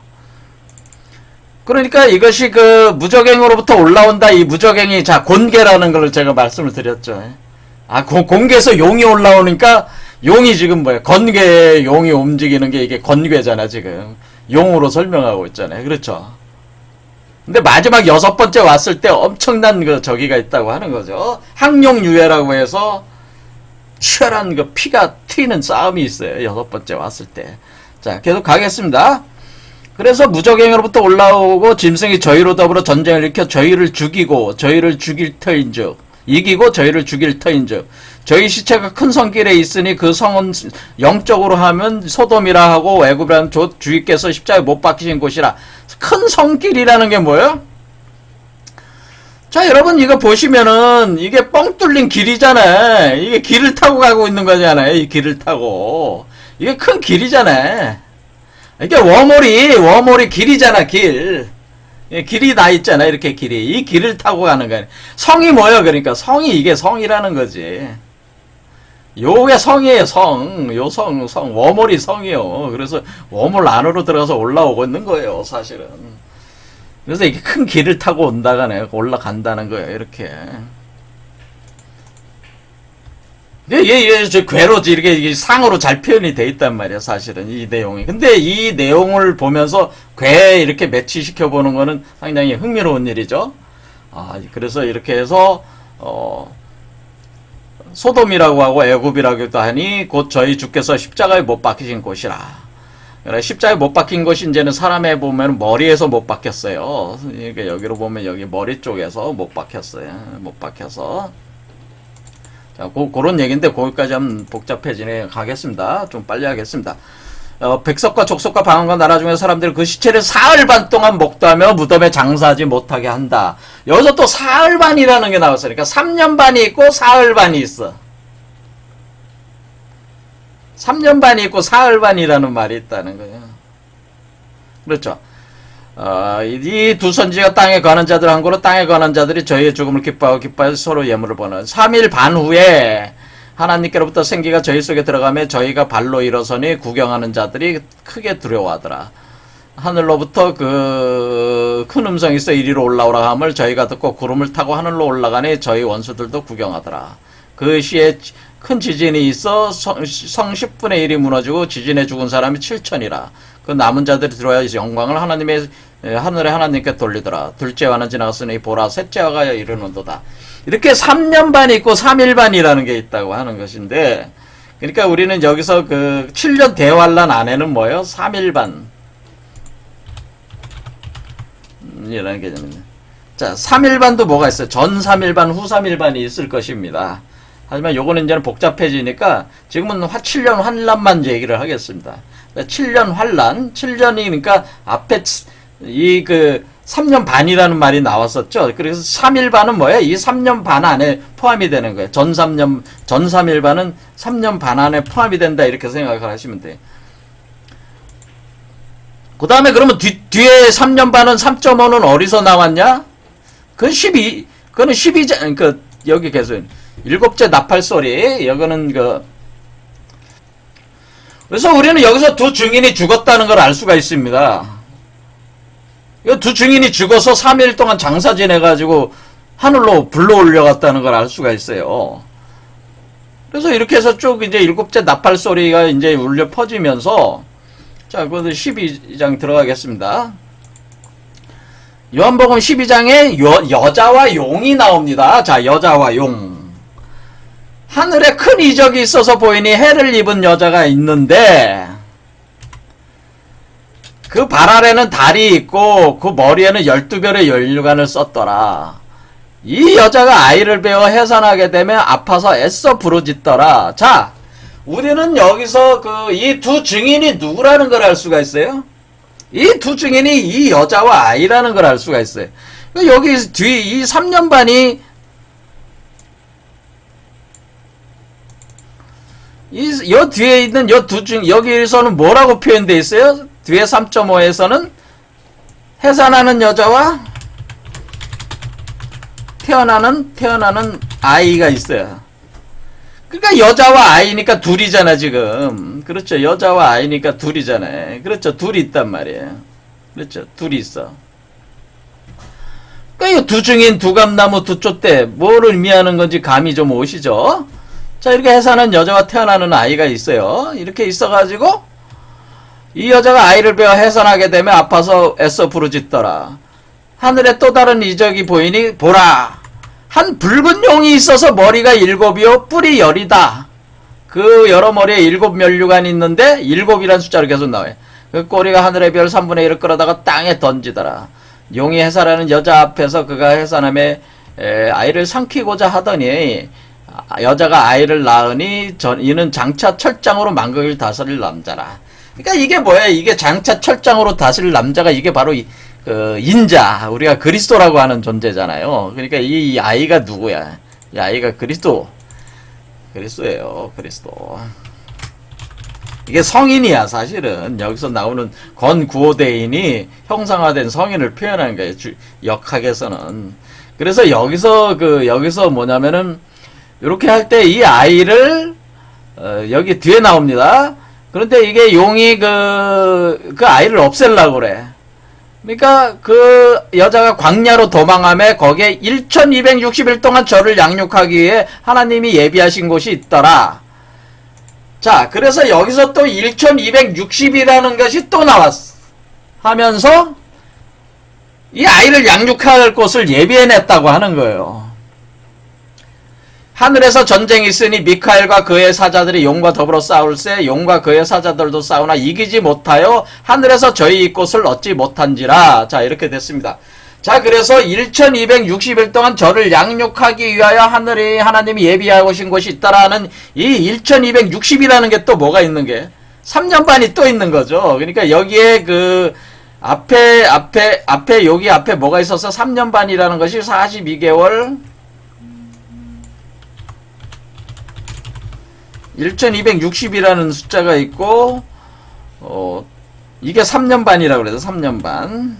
그러니까 이것이 무적행으로부터 올라온다. 이 무적행이, 자, 곤계라는 걸 제가 말씀을 드렸죠. 곤계에서 용이 올라오니까 용이 지금 뭐야? 건계에 용이 움직이는 게 이게 건괴잖아, 지금. 용으로 설명하고 있잖아요. 그렇죠? 근데 마지막 6번째 왔을 때 엄청난 저기가 있다고 하는 거죠. 항룡유해라고 해서 치열한 그 피가 튀는 싸움이 있어요. 여섯 번째 왔을 때. 자, 계속 가겠습니다. 그래서 무적행으로부터 올라오고 짐승이 저희로 더불어 전쟁을 일으켜 저희를 죽이고 저희를 죽일 터인즉 이기고 저희를 죽일 터인즉 저희 시체가 큰 성길에 있으니 그 성은 영적으로 하면 소돔이라 하고 애굽이라는 주위께서 십자가에 못 박히신 곳이라. 큰 성길이라는 게 뭐예요? 자, 여러분 이거 보시면은 이게 뻥 뚫린 길이잖아요. 이게 길을 타고 가고 있는 거잖아요. 이 길을 타고. 이게 큰 길이잖아요. 이게 워몰이 길이잖아, 길. 길이 나 있잖아, 이렇게 길이. 이 길을 타고 가는 거야. 성이 뭐예요, 그러니까? 성이 이게 성이라는 거지. 요게 성이에요, 성. 요 성. 워몰이 성이요. 그래서 워몰 안으로 들어가서 올라오고 있는 거예요, 사실은. 그래서 이렇게 큰 길을 타고 온다가네, 올라간다는 거예요, 이렇게. 저 괴로지, 이렇게 상으로 잘 표현이 돼 있단 말이야, 사실은, 이 내용이. 근데 이 내용을 보면서 괴 이렇게 매치시켜 보는 거는 상당히 흥미로운 일이죠. 그래서 이렇게 해서, 소돔이라고 하고 애굽이라고도 하니 곧 저희 주께서 십자가에 못 박히신 곳이라. 그래, 십자가에 못 박힌 곳이 이제는 사람에 보면 머리에서 못 박혔어요. 이렇게 여기로 보면 여기 머리 쪽에서 못 박혔어요. 못 박혀서. 자, 그런 얘기인데 거기까지 하면 복잡해지네. 가겠습니다. 좀 빨리 하겠습니다. 백석과 족속과 방언과 나라 중에 사람들이 그 시체를 사흘 반 동안 목도하며 무덤에 장사하지 못하게 한다. 여기서 또 사흘 반이라는 게 나왔어요. 그러니까 3년 반이 있고 사흘 반이 있어. 3년 반이 있고 사흘 반이라는 말이 있다는 거예요. 그렇죠. 이 두 선지가 땅에 거하는 자들 한 고로 땅에 거하는 자들이 저희의 죽음을 기뻐하여 서로 예물을 보는 3일 반 후에 하나님께로부터 생기가 저희 속에 들어가며 저희가 발로 일어서니 구경하는 자들이 크게 두려워하더라. 하늘로부터 그 큰 음성이 있어 이리로 올라오라 함을 저희가 듣고 구름을 타고 하늘로 올라가니 저희 원수들도 구경하더라. 그 시에 큰 지진이 있어 성 10분의 1이 무너지고 지진에 죽은 사람이 7천이라. 그 남은 자들이 들어와야 영광을 하나님의 하늘의 하나님께 돌리더라. 둘째와는 지나갔으니 보라 셋째와가 이르는도다. 이렇게 3년 반이 있고 3일 반이라는 게 있다고 하는 것인데, 그러니까 우리는 여기서 그 7년 대환란 안에는 뭐예요? 3일 반 이라는 개념입니다. 자, 3일 반도 뭐가 있어요? 전 3일 반, 후 3일 반이 있을 것입니다. 하지만 요거는 이제는 복잡해지니까 지금은 7년 환란만 얘기를 하겠습니다. 7년 환란, 7년이니까 앞에 이 그 3년 반이라는 말이 나왔었죠. 그래서 3일 반은 뭐예요? 이 3년 반 안에 포함이 되는 거예요. 전 3일 반은 3년 반 안에 포함이 된다. 이렇게 생각을 하시면 돼요. 그 다음에 그러면 뒤에 3년 반은 3.5는 어디서 나왔냐? 그건 12장, 여기 계속, 일곱째 나팔 소리, 여기는 그래서 우리는 여기서 두 증인이 죽었다는 걸 알 수가 있습니다. 두 증인이 죽어서 3일 동안 장사 지내가지고 하늘로 불러 올려갔다는 걸 알 수가 있어요. 그래서 이렇게 해서 쭉 이제 일곱째 나팔 소리가 이제 울려 퍼지면서, 자, 그것도 12장 들어가겠습니다. 요한복음 12장에 여자와 용이 나옵니다. 자, 여자와 용. 하늘에 큰 이적이 있어서 보이니 해를 입은 여자가 있는데, 그 발 아래는 달이 있고 그 머리에는 12별의 연류관을 썼더라. 이 여자가 아이를 베어 해산하게 되면 아파서 애써 부르짖더라. 자, 우리는 여기서 이 두 증인이 누구라는 걸 알 수가 있어요? 이 두 증인이 이 여자와 아이라는 걸 알 수가 있어요. 여기 이 3년 반이 요 뒤에 있는 요 두 증, 여기에서는 뭐라고 표현되어 있어요? 뒤에 3.5에서는 해산하는 여자와 태어나는 아이가 있어요. 그러니까 여자와 아이니까 둘이잖아, 지금. 그렇죠. 여자와 아이니까 둘이잖아요. 그렇죠. 둘이 있단 말이에요. 그렇죠. 둘이 있어. 그러니까 이 두 증인, 두 감나무, 두 쫓대, 뭐를 의미하는 건지 감이 좀 오시죠? 자, 이렇게 해산한 여자와 태어나는 아이가 있어요. 이렇게 있어가지고, 이 여자가 아이를 베어 해산하게 되면 아파서 애써 부르짖더라. 하늘에 또 다른 이적이 보이니 보라. 한 붉은 용이 있어서 머리가 7이요 뿔이 10이다. 그 여러 머리에 7면류관이 있는데 7이라는 숫자로 계속 나와요. 그 꼬리가 하늘의 별 3분의 1을 끌어다가 땅에 던지더라. 용이 해산하는 여자 앞에서 그가 해산함에 아이를 삼키고자 하더니 여자가 아이를 낳으니 이는 장차 철장으로 만국을 다스릴 남자라. 그러니까 이게 뭐야? 이게 장차 철장으로 다스릴 남자가 이게 바로 인자, 우리가 그리스도라고 하는 존재잖아요. 그러니까 이 아이가 누구야? 이 아이가 그리스도예요. 그리스도. 이게 성인이야, 사실은. 여기서 나오는 건구호대인이 형상화된 성인을 표현하는 거예요. 역학에서는. 그래서 여기서 뭐냐면은, 이렇게 할 때 이 아이를, 여기 뒤에 나옵니다. 그런데 이게 용이 그 아이를 없애려고 그래. 그러니까 그 여자가 광야로 도망함에 거기에 1260일 동안 저를 양육하기 위해 하나님이 예비하신 곳이 있더라. 자, 그래서 여기서 또 1260이라는 것이 또 나왔어. 하면서 이 아이를 양육할 곳을 예비해냈다고 하는 거예요. 하늘에서 전쟁이 있으니 미카엘과 그의 사자들이 용과 더불어 싸울세 용과 그의 사자들도 싸우나 이기지 못하여 하늘에서 저희 곳을 얻지 못한지라. 자, 이렇게 됐습니다. 자, 그래서 1260일 동안 저를 양육하기 위하여 하나님이 예비하신 곳이 있다라는 이 1260이라는 게 또 뭐가 있는 게 3년반이 또 있는 거죠. 그러니까 여기에 그 여기 앞에 뭐가 있어서 3년반이라는 것이 42개월 1260이라는 숫자가 있고, 이게 3년 반이라고 그래서 3년 반.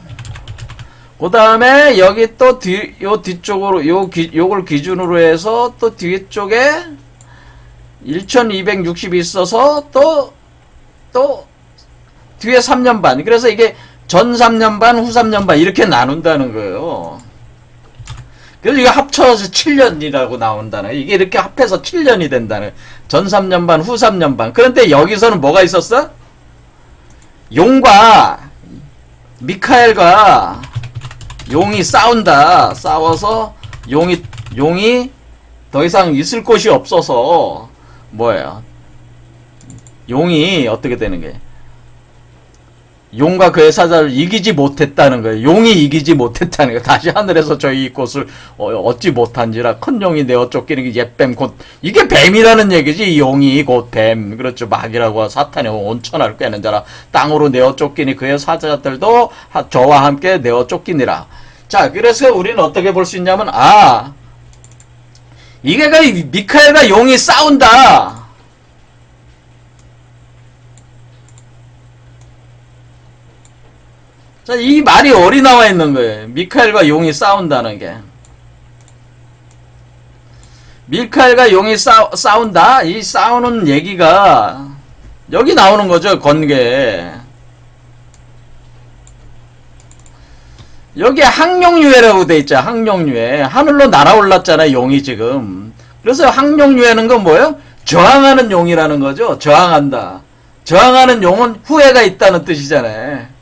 그 다음에 여기 또 요 뒤쪽으로, 요걸 기준으로 해서 또 뒤쪽에 1260이 있어서 또 뒤에 3년 반. 그래서 이게 전 3년 반, 후 3년 반 이렇게 나눈다는 거예요. 그래서 이거 합쳐서 7년이라고 나온다는 거예요. 이게 이렇게 합해서 7년이 된다는 거예요. 전 3년 반, 후 3년 반. 그런데 여기서는 뭐가 있었어? 용과 미카엘과 용이 싸운다. 싸워서 용이 더 이상 있을 곳이 없어서 뭐예요? 용이 어떻게 되는 거예요? 용과 그의 사자를 이기지 못했다는 거예요. 용이 이기지 못했다는 거예요. 다시 하늘에서 저희 곳을 얻지 못한지라 큰 용이 내어 쫓기는 게 옛뱀 곧 이게 뱀이라는 얘기지. 용이 곧 뱀. 그렇죠. 마귀라고 사탄의 온천하를 꿰는 자라 땅으로 내어 쫓기니 그의 사자들도 저와 함께 내어 쫓기니라. 자, 그래서 우리는 어떻게 볼 수 있냐면 이게 미카엘과 용이 싸운다. 자, 이 말이 어디 나와 있는 거예요? 미카엘과 용이 싸운다는 게. 미카엘과 용이 싸운다? 이 싸우는 얘기가 여기 나오는 거죠, 건개. 여기 항룡유해라고 돼 있죠, 항룡유해. 하늘로 날아올랐잖아요, 용이 지금. 그래서 항룡유해는 건 뭐예요? 저항하는 용이라는 거죠. 저항한다. 저항하는 용은 후회가 있다는 뜻이잖아요.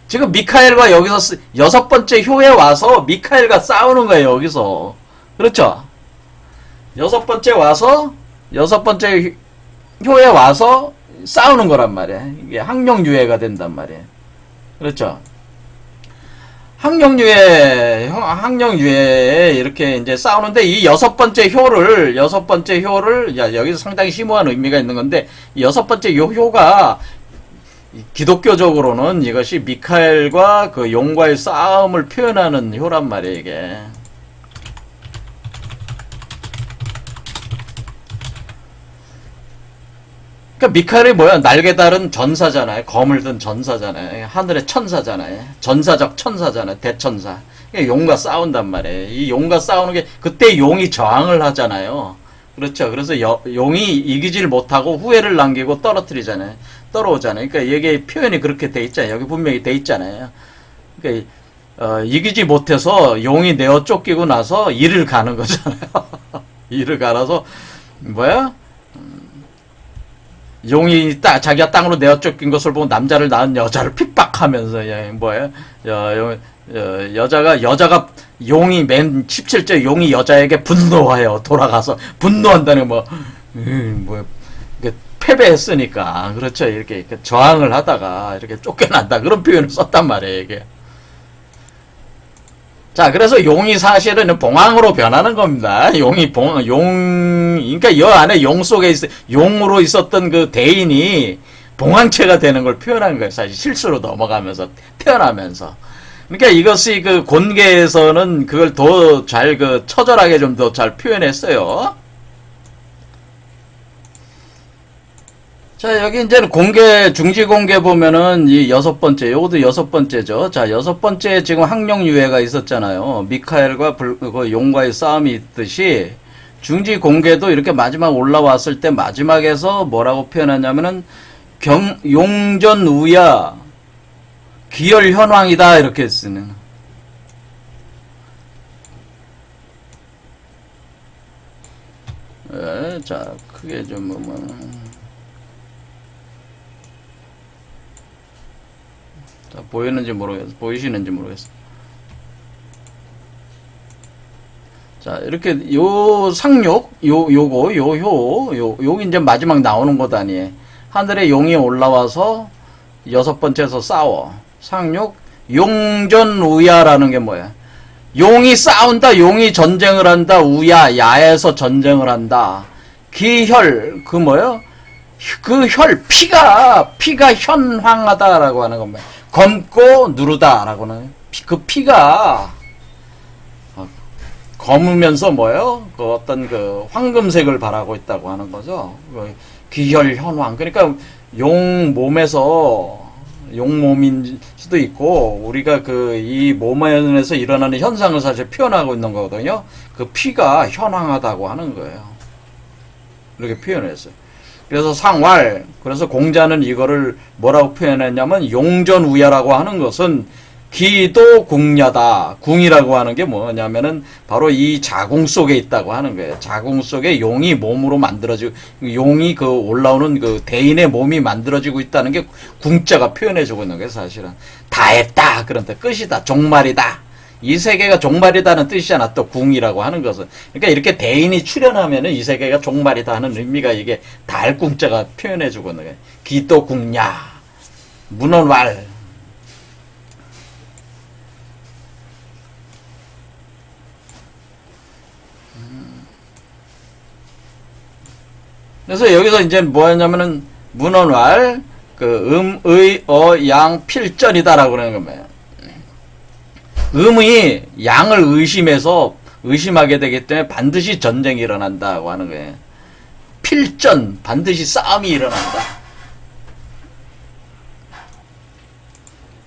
지금 미카엘과 여기서 6번째 효에 와서 미카엘과 싸우는 거예요, 여기서. 그렇죠? 6번째 효에 와서 싸우는 거란 말이에요. 이게 항룡유해가 된단 말이에요. 그렇죠? 항룡유해 이렇게 이제 싸우는데 이 6번째 효를, 여기서 상당히 심오한 의미가 있는 건데, 이 6번째 효가 기독교적으로는 이것이 미카엘과 그 용과의 싸움을 표현하는 효란 말이에요, 이게. 그러니까 미카엘이 뭐야? 날개 달은 전사잖아요. 검을 든 전사잖아요. 하늘의 천사잖아요. 전사적 천사잖아요. 대천사. 그러니까 용과 싸운단 말이에요. 이 용과 싸우는 게 그때 용이 저항을 하잖아요. 그렇죠. 그래서 용이 이기질 못하고 후회를 남기고 떨어뜨리잖아요. 떨어오잖아요. 그러니까 이게 표현이 그렇게 돼 있잖아요. 여기 분명히 돼 있잖아요. 그러니까 이기지 못해서 용이 내어 쫓기고 나서 이를 가는 거잖아요. 이를 갈아서 뭐야? 용이 자기가 땅으로 내어 쫓긴 것을 보고 남자를 낳은 여자를 핍박하면서 여자가 용이 맨 17절 용이 여자에게 분노하여 돌아가서 분노한다는 패배했으니까. 그렇죠. 이렇게 저항을 하다가 이렇게 쫓겨난다. 그런 표현을 썼단 말이에요, 이게. 자, 그래서 용이 사실은 봉황으로 변하는 겁니다. 그러니까 여 안에 용 속에 용으로 있었던 그 대인이 봉황체가 되는 걸 표현한 거예요. 사실 실수로 넘어가면서, 태어나면서. 그러니까 이것이 그 곤계에서는 그걸 더 잘 처절하게 좀 더 잘 표현했어요. 자, 여기 이제는 중지 공개 보면은 이 6번째, 요것도 6번째죠. 자, 6번째 지금 항룡 유해가 있었잖아요. 미카엘과 그 용과의 싸움이 있듯이 중지 공개도 이렇게 마지막 올라왔을 때 마지막에서 뭐라고 표현하냐면은 용전 우야 기열 현황이다 이렇게 쓰는. 자, 크게 좀 자, 보이시는지 모르겠어. 자, 이렇게 요 상욕, 요기 이제 마지막 나오는 것 아니에요. 하늘에 용이 올라와서 6번째에서 싸워. 상욕, 용전 우야라는 게 뭐야? 용이 싸운다, 용이 전쟁을 한다, 우야, 야에서 전쟁을 한다. 기혈, 뭐요? 피가 현황하다라고 하는 겁니다. 검고 누르다라고는 그 피가 검으면서 뭐요? 그 어떤 그 황금색을 발하고 있다고 하는 거죠. 기혈 현황. 그러니까 용 몸에서 용 몸인 수도 있고 우리가 이 몸 안에서 일어나는 현상을 사실 표현하고 있는 거거든요. 그 피가 현황하다고 하는 거예요. 이렇게 표현을 했어요. 그래서 상왈, 그래서 공자는 이거를 뭐라고 표현했냐면 용전우야라고 하는 것은 기도 궁야다. 궁이라고 하는 게 뭐냐면은 바로 이 자궁 속에 있다고 하는 거예요. 자궁 속에 용이 몸으로 만들어지고 용이 올라오는 대인의 몸이 만들어지고 있다는 게 궁자가 표현해주고 있는 거예요. 사실은 다 했다. 그런데 끝이다. 종말이다. 이 세계가 종말이다는 뜻이잖아. 또 궁이라고 하는 것은. 그러니까 이렇게 대인이 출현하면은 이 세계가 종말이다 하는 의미가 이게 달궁자가 표현해주고 있는 거예요. 기도 궁야, 문헌왈. 그래서 여기서 이제 뭐였냐면은 문헌왈, 의, 양, 필전이다라고 그러는 겁니다. 음이 양을 의심하게 되기 때문에 반드시 전쟁이 일어난다고 하는 거예요. 필전, 반드시 싸움이 일어난다.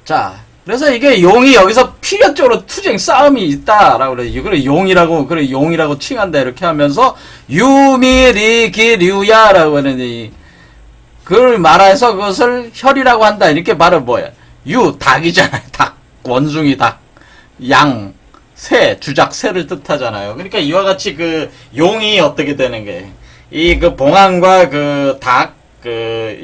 자, 그래서 이게 용이 여기서 필연적으로 투쟁 싸움이 있다라고 그래요. 이걸 용이라고 칭한다 이렇게 하면서 유미리기류야라고 하는 그걸 말해서 그것을 혈이라고 한다. 이렇게 말은 뭐야? 닭이잖아요. 닭, 원숭이 닭. 양, 새, 주작, 새를 뜻하잖아요. 그러니까 이와 같이 용이 어떻게 되는 거예요? 봉황과 닭,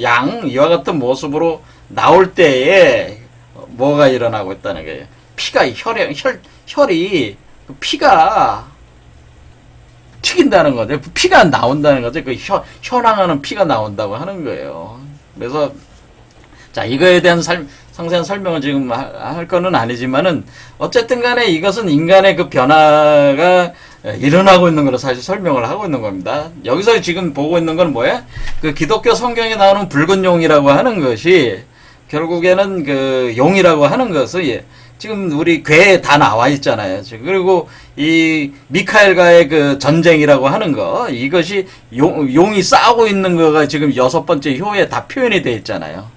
양, 이와 같은 모습으로 나올 때에 뭐가 일어나고 있다는 거예요? 피가, 혈이, 피가 튀긴다는 거죠. 피가 나온다는 거죠. 현황하는 피가 나온다고 하는 거예요. 그래서, 자, 이거에 대한 상세한 설명을 지금 할 거는 아니지만은 어쨌든 간에 이것은 인간의 변화가 일어나고 있는 걸로 사실 설명을 하고 있는 겁니다. 여기서 지금 보고 있는 건 뭐야? 기독교 성경에 나오는 붉은 용이라고 하는 것이 결국에는 용이라고 하는 것은 지금 우리 괴에 다 나와 있잖아요. 그리고 이 미카엘과의 전쟁이라고 하는 거, 이것이 용이 싸우고 있는 거가 지금 6번째 효에 다 표현이 되어 있잖아요.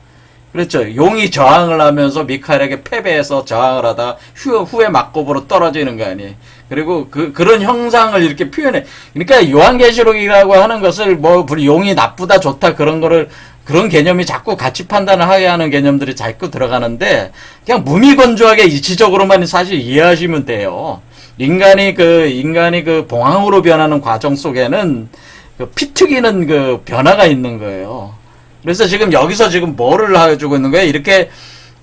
그렇죠. 용이 저항을 하면서 미카엘에게 패배해서 저항을 하다가 후에 막고으로 떨어지는 거 아니에요. 그리고 그런 형상을 이렇게 표현해. 그러니까 요한계시록이라고 하는 것을 용이 나쁘다 좋다 그런 개념이 자꾸 가치 판단을 하게 하는 개념들이 자꾸 들어가는데 그냥 무미건조하게 이치적으로만 사실 이해하시면 돼요. 인간이 봉황으로 변하는 과정 속에는 피 튀기는 변화가 있는 거예요. 그래서 지금 여기서 지금 뭐를 해주고 있는 거예요? 이렇게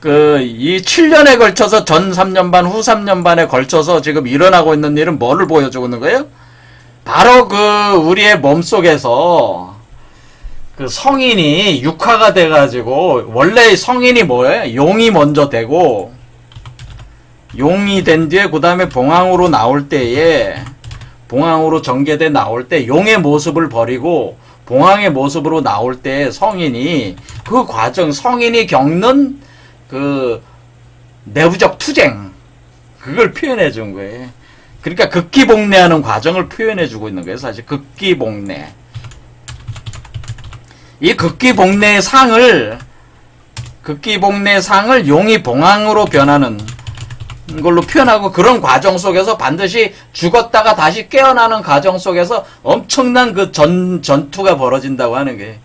이 7년에 걸쳐서 전 3년 반, 후 3년 반에 걸쳐서 지금 일어나고 있는 일은 뭐를 보여주고 있는 거예요? 바로 우리의 몸 속에서 그 성인이 육화가 돼가지고, 원래 성인이 뭐예요? 용이 먼저 되고, 용이 된 뒤에 그 다음에 봉황으로 나올 때에, 봉황으로 전개돼 나올 때 용의 모습을 버리고 봉황의 모습으로 나올 때 성인이 그 과정, 성인이 겪는 그 내부적 투쟁, 그걸 표현해 준 거예요. 그러니까 극기복례하는 과정을 표현해 주고 있는 거예요. 사실 극기복례. 이 극기복례의 상을 용이 봉황으로 변하는 걸로 표현하고, 그런 과정 속에서 반드시 죽었다가 다시 깨어나는 과정 속에서 엄청난 그 전투가 벌어진다고 하는 게,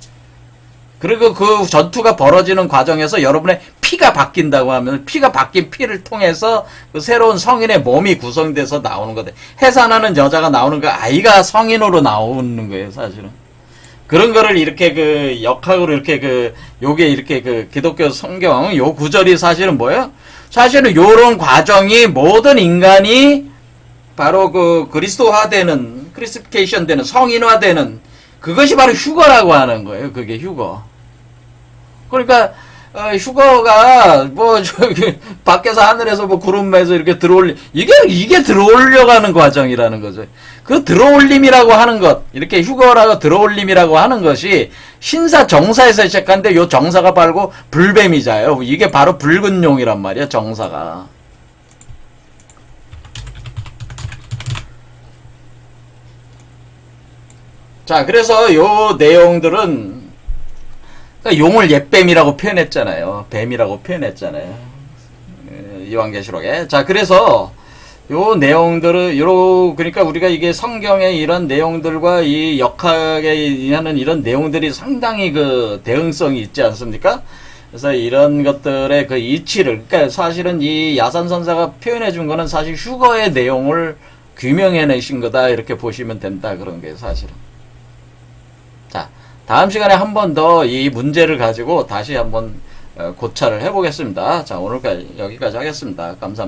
그리고 그 전투가 벌어지는 과정에서 여러분의 피가 바뀐다고 하면, 피가 바뀐 피를 통해서 그 새로운 성인의 몸이 구성돼서 나오는 거다. 해산하는 여자가 나오는 거, 아이가 성인으로 나오는 거예요, 사실은. 그런 거를 이렇게 그 역학으로 이렇게 요게 이렇게 그 기독교 성경 요 구절이 사실은 뭐예요? 사실은 요런 과정이 모든 인간이 바로 그 그리스도화되는, 크리스피케이션 되는, 성인화되는, 그것이 바로 휴거라고 하는 거예요. 그게 휴거. 그러니까 휴거가 뭐 저기 밖에서 하늘에서 뭐 구름에서 이렇게 이게 들어올려가는 과정이라는 거죠. 그 들어올림이라고 하는 것, 이렇게 휴거라고 들어올림이라고 하는 것이 신사 정사에서 시작하는데, 요 정사가 바로 불뱀이자요. 이게 바로 붉은 용이란 말이야, 정사가. 자, 그래서 요 내용들은, 그러니까 용을 옛뱀이라고 표현했잖아요. 뱀이라고 표현했잖아요. 요한계시록에. 자, 그래서 요 내용들을, 그러니까 우리가 이게 성경의 이런 내용들과 이 역학에 하는 이런 내용들이 상당히 그 대응성이 있지 않습니까? 그래서 이런 것들의 그 이치를, 그러니까 사실은 이 야산선사가 표현해 준 거는 사실 휴거의 내용을 규명해내신 거다, 이렇게 보시면 된다, 그런 게 사실은. 자, 다음 시간에 한 번 더 이 문제를 가지고 다시 한번 고찰을 해보겠습니다. 자, 오늘까지 여기까지 하겠습니다. 감사합니다.